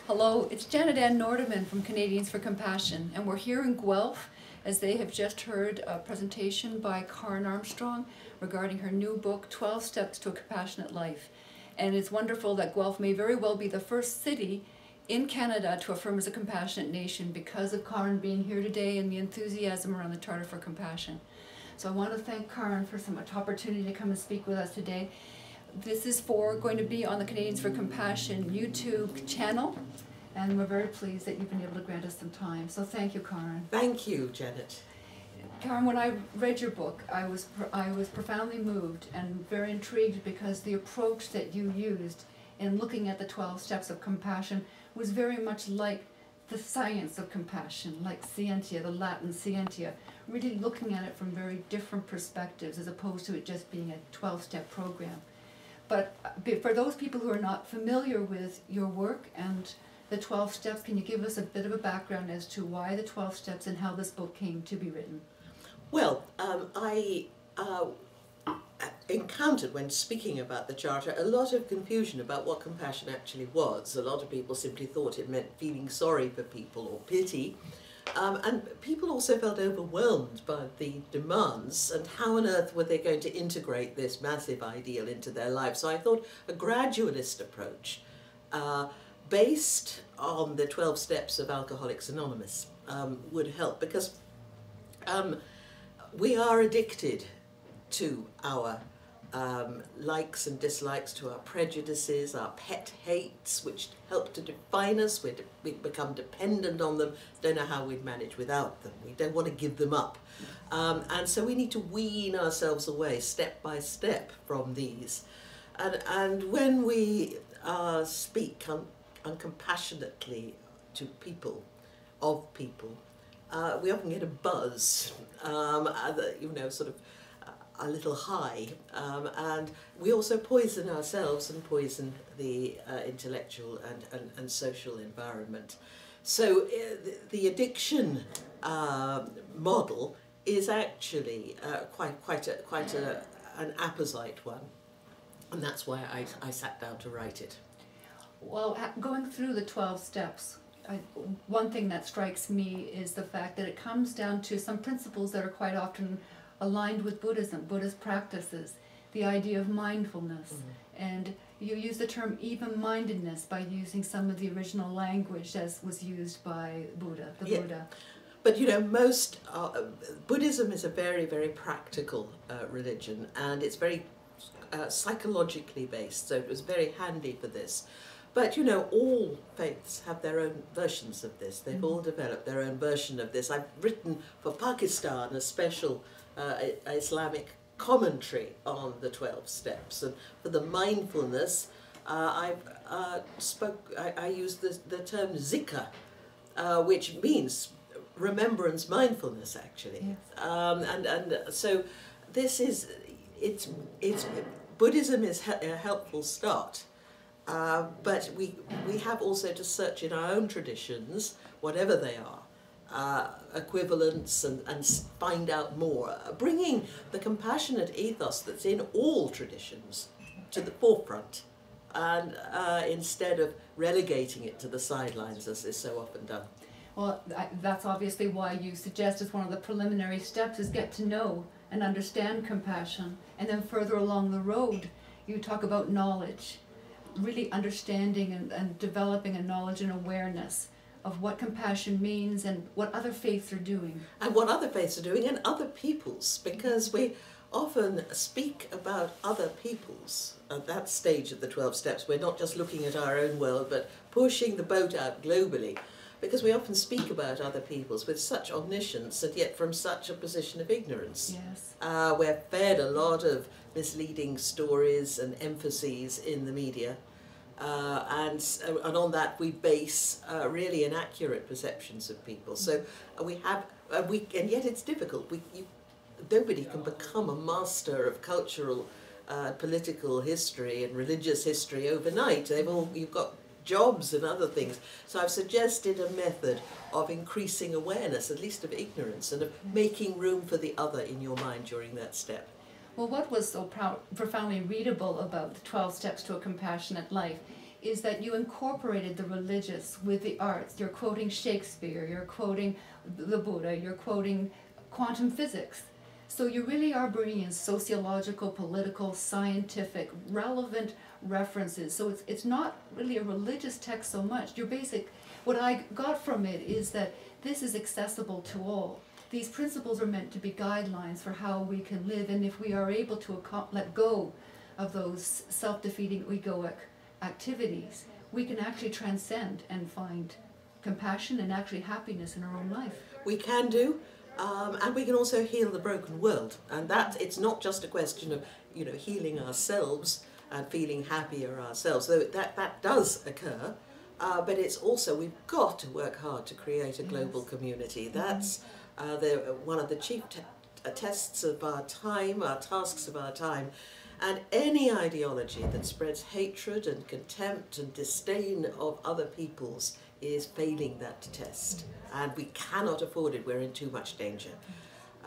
Hello, it's Jannet Ann Nordemann from Canadians for Compassion, and we're here in Guelph as they have just heard a presentation by Karen Armstrong regarding her new book, 12 Steps to a Compassionate Life. And it's wonderful that Guelph may very well be the first city in Canada to affirm as a compassionate nation because of Karen being here today and the enthusiasm around the Charter for Compassion. So I want to thank Karen for so much opportunity to come and speak with us today. This is going to be on the Canadians for Compassion YouTube channel, and we're very pleased that you've been able to grant us some time. So thank you, Karen. Thank you, Janet. Karen, when I read your book, I was profoundly moved and very intrigued because the approach that you used in looking at the 12 steps of compassion was very much like the science of compassion, like scientia, the Latin scientia, really looking at it from very different perspectives as opposed to it just being a 12-step program. But for those people who are not familiar with your work and the 12 steps, can you give us a bit of a background as to why the 12 steps and how this book came to be written? Well, I encountered, when speaking about the Charter, a lot of confusion about what compassion actually was. A lot of people simply thought it meant feeling sorry for people or pity. And people also felt overwhelmed by the demands and how on earth were they going to integrate this massive ideal into their lives. So I thought a gradualist approach based on the 12 steps of Alcoholics Anonymous would help, because we are addicted to our likes and dislikes, to our prejudices, our pet hates, which help to define us. We become dependent on them, don't know how we'd manage without them. We don't want to give them up. And so we need to wean ourselves away step by step from these. And when we speak uncompassionately to people, of people, we often get a buzz, sort of a little high, and we also poison ourselves and poison the intellectual and social environment. So the addiction model is actually quite an apposite one, and that's why I sat down to write it. Well, going through the 12 steps, one thing that strikes me is the fact that it comes down to some principles that are quite often aligned with Buddhism, Buddhist practices, the idea of mindfulness. And you use the term even-mindedness by using some of the original language as was used by Buddha, Buddha. But you know, most Buddhism is a very, very practical religion, and it's very psychologically based, so it was very handy for this. But you know, all faiths have their own versions of this. They've all developed their own version of this. I've written for Pakistan a special Islamic commentary on the 12 steps, and for the mindfulness I use the term zikr, which means remembrance mindfulness, actually. Yes. And so this is, it's Buddhism is a helpful start, but we have also to search in our own traditions, whatever they are, equivalents, and find out more, bringing the compassionate ethos that's in all traditions to the forefront, and instead of relegating it to the sidelines as is so often done. Well, that's obviously why you suggest as one of the preliminary steps is get to know and understand compassion, and then further along the road you talk about knowledge, really understanding and developing a knowledge and awareness of what compassion means and what other faiths are doing. And what other faiths are doing, and other peoples, because we often speak about other peoples at that stage of the 12 steps. We're not just looking at our own world, but pushing the boat out globally, because we often speak about other peoples with such omniscience and yet from such a position of ignorance. Yes. We're fed a lot of misleading stories and emphases in the media. And on that we base really inaccurate perceptions of people. So we have, and yet it's difficult. Nobody can become a master of cultural, political history and religious history overnight. You've got jobs and other things. So I've suggested a method of increasing awareness, at least of ignorance, and of making room for the other in your mind during that step. Well, what was so profoundly readable about the 12 Steps to a Compassionate Life is that you incorporated the religious with the arts. You're quoting Shakespeare, you're quoting the Buddha, you're quoting quantum physics. So you really are bringing in sociological, political, scientific, relevant references. So it's not really a religious text so much. What I got from it is that this is accessible to all. These principles are meant to be guidelines for how we can live, and if we are able to let go of those self-defeating egoic activities, we can actually transcend and find compassion and actually happiness in our own life. We can do, and we can also heal the broken world. And that it's not just a question of healing ourselves and feeling happier ourselves, though that does occur. But it's also, we've got to work hard to create a global community. That's one of the chief tests of our time, our tasks of our time. And any ideology that spreads hatred and contempt and disdain of other peoples is failing that test. And we cannot afford it. We're in too much danger.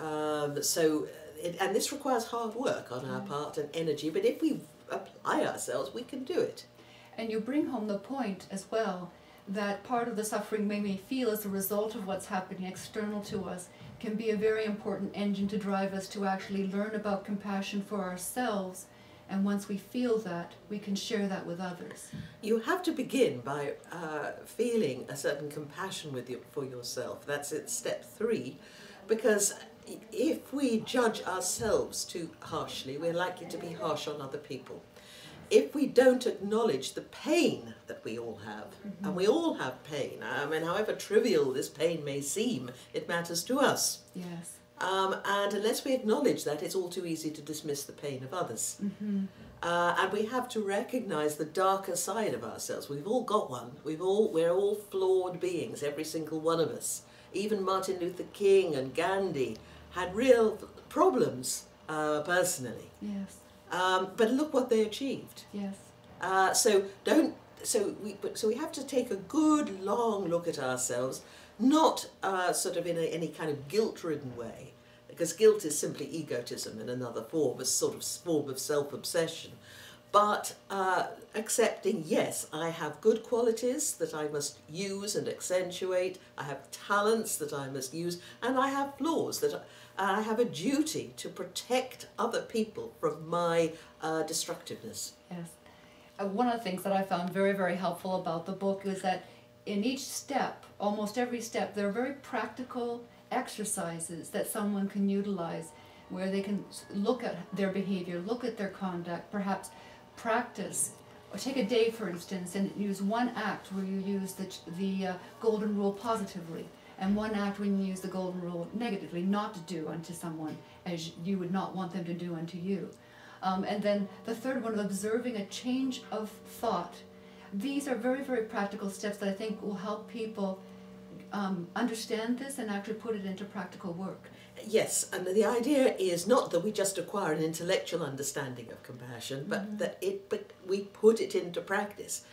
And this requires hard work on our part and energy. But if we apply ourselves, we can do it. And you bring home the point as well that part of the suffering we may feel as a result of what's happening external to us can be a very important engine to drive us to actually learn about compassion for ourselves. And once we feel that, we can share that with others. You have to begin by feeling a certain compassion for yourself. That's it, step 3, because if we judge ourselves too harshly, we're likely to be harsh on other people. If we don't acknowledge the pain that we all have, and we all have pain, however trivial this pain may seem, it matters to us. Yes. And unless we acknowledge that, it's all too easy to dismiss the pain of others. And we have to recognize the darker side of ourselves. We've all got one. We're all flawed beings, every single one of us. Even Martin Luther King and Gandhi had real problems personally. Yes. But look what they achieved. Yes. So we have to take a good long look at ourselves, not sort of in any kind of guilt-ridden way, because guilt is simply egotism in another form, a sort of form of self-obsession. But accepting, yes, I have good qualities that I must use and accentuate, I have talents that I must use, and I have flaws that I have a duty to protect other people from my destructiveness. Yes. One of the things that I found very, very helpful about the book is that in each step, almost every step, there are very practical exercises that someone can utilize where they can look at their behavior, look at their conduct, perhaps practice, or take a day, for instance, and use one act where you use the golden rule positively, and one act when you use the golden rule negatively, not to do unto someone as you would not want them to do unto you. And then the third one of observing a change of thought. These are very, very practical steps that I think will help people understand this and actually put it into practical work. Yes, and the idea is not that we just acquire an intellectual understanding of compassion, but that we put it into practice.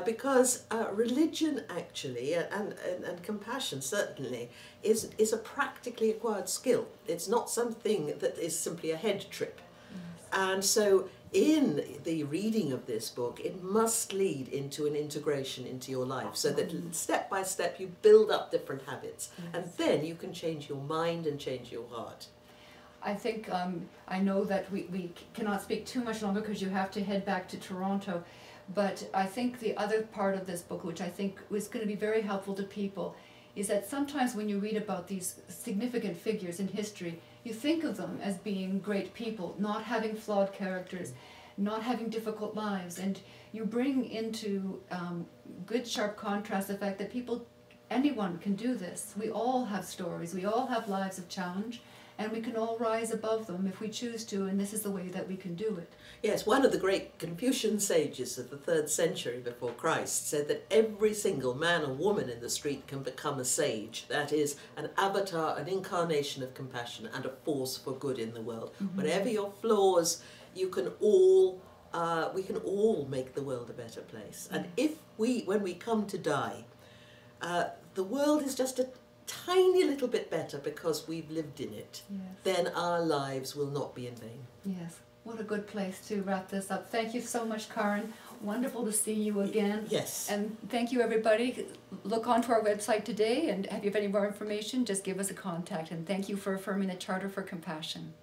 Because religion actually, and compassion certainly, is a practically acquired skill. It's not something that is simply a head trip. Yes. And so in the reading of this book, it must lead into an integration into your life, so that step by step you build up different habits, and then you can change your mind and change your heart. I think, I know that we cannot speak too much longer because you have to head back to Toronto, but I think the other part of this book, which I think is going to be very helpful to people, is that sometimes when you read about these significant figures in history, you think of them as being great people, not having flawed characters, not having difficult lives, and you bring into good sharp contrast the fact that anyone can do this. We all have stories, we all have lives of challenge, and we can all rise above them if we choose to, and this is the way that we can do it. Yes, one of the great Confucian sages of the 3rd century before Christ said that every single man or woman in the street can become a sage. That is, an avatar, an incarnation of compassion and a force for good in the world. Whatever your flaws, we can all make the world a better place. And when we come to die, the world is just a tiny little bit better because we've lived in it, then our lives will not be in vain. Yes, what a good place to wrap this up. Thank you so much, Karen. Wonderful to see you again. Yes. And thank you, everybody. Look onto our website today, and if you have any more information, just give us a contact. And thank you for affirming the Charter for Compassion.